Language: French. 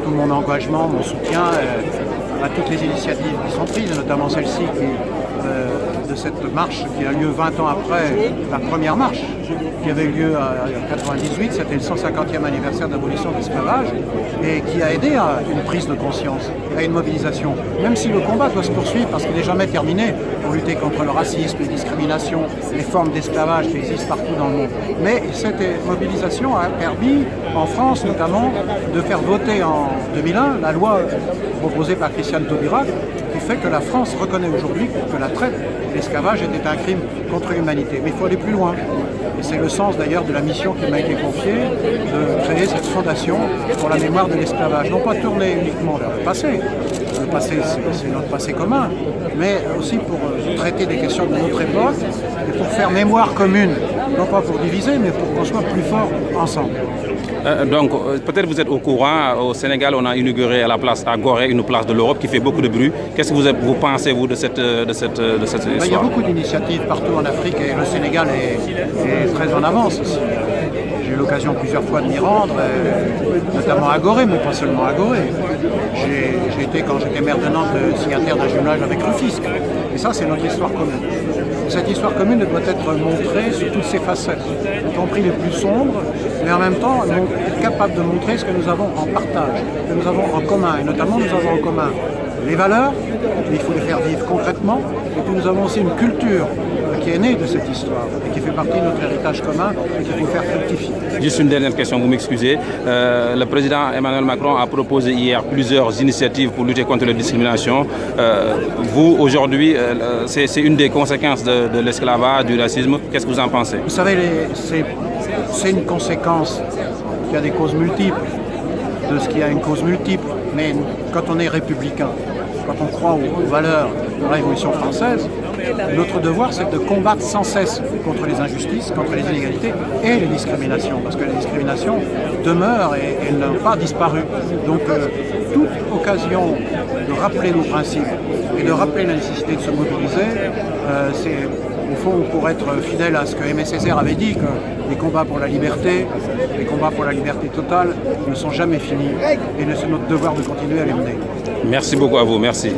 Tout mon engagement, mon soutien à toutes les initiatives qui sont prises, notamment celle-ci de cette marche qui a lieu 20 ans après la première marche qui avait eu lieu en 1998, c'était le 150e anniversaire d'abolition de l'esclavage et qui a aidé à une prise de conscience, à une mobilisation. Même si le combat doit se poursuivre parce qu'il n'est jamais terminé pour lutter contre le racisme, les discriminations, les formes d'esclavage qui existent partout dans le monde. Mais cette mobilisation a permis, en France notamment, de faire voter en 2001 la loi proposée par Christiane Taubira qui fait que la France reconnaît aujourd'hui que la traite et l'esclavage était un crime contre l'humanité. Mais il faut aller plus loin. Et c'est le sens d'ailleurs de la mission qui m'a été confiée de créer cette fondation pour la mémoire de l'esclavage. Non pas tourner uniquement vers le passé c'est notre passé commun, mais aussi pour traiter des questions de notre époque et pour faire mémoire commune, non pas pour diviser, mais pour qu'on soit plus forts ensemble. Donc, peut-être vous êtes au courant, au Sénégal, on a inauguré à la place à Gorée une place de l'Europe qui fait beaucoup de bruit. Qu'est-ce que vous pensez, vous, de cette histoire? Il y a beaucoup d'initiatives partout en Afrique et le Sénégal est très en avance aussi. J'ai eu l'occasion plusieurs fois de m'y rendre, notamment à Gorée, mais pas seulement à Gorée. J'ai été, quand j'étais maire de Nantes, signataire d'un jumelage avec Rufisque. Et ça, c'est notre histoire commune. Et cette histoire commune doit être montrée sous toutes ses facettes, y compris les plus sombres, mais en même temps, être capable de montrer ce que nous avons en partage, ce que nous avons en commun. Et notamment, nous avons en commun les valeurs, mais il faut les faire vivre concrètement. Et puis nous avons aussi une culture qui est née de cette histoire et qui fait partie de notre héritage commun et qu'il faut faire fructifier. Juste une dernière question, vous m'excusez. Le président Emmanuel Macron a proposé hier plusieurs initiatives pour lutter contre la discrimination. Vous, aujourd'hui, c'est une des conséquences de l'esclavage, du racisme. Qu'est-ce que vous en pensez? Vous savez, c'est une conséquence qui a des causes multiples, de ce qui a une cause multiple. Mais quand on est républicain, quand on croit aux valeurs de la Révolution française, notre devoir, c'est de combattre sans cesse contre les injustices, contre les inégalités et les discriminations, parce que les discriminations demeurent et n'ont pas disparu. Donc, toute occasion de rappeler nos principes et de rappeler la nécessité de se mobiliser, c'est au fond pour être fidèle à ce que Aimé Césaire avait dit, que les combats pour la liberté, les combats pour la liberté totale ne sont jamais finis et c'est notre devoir de continuer à les mener. Merci beaucoup à vous, merci.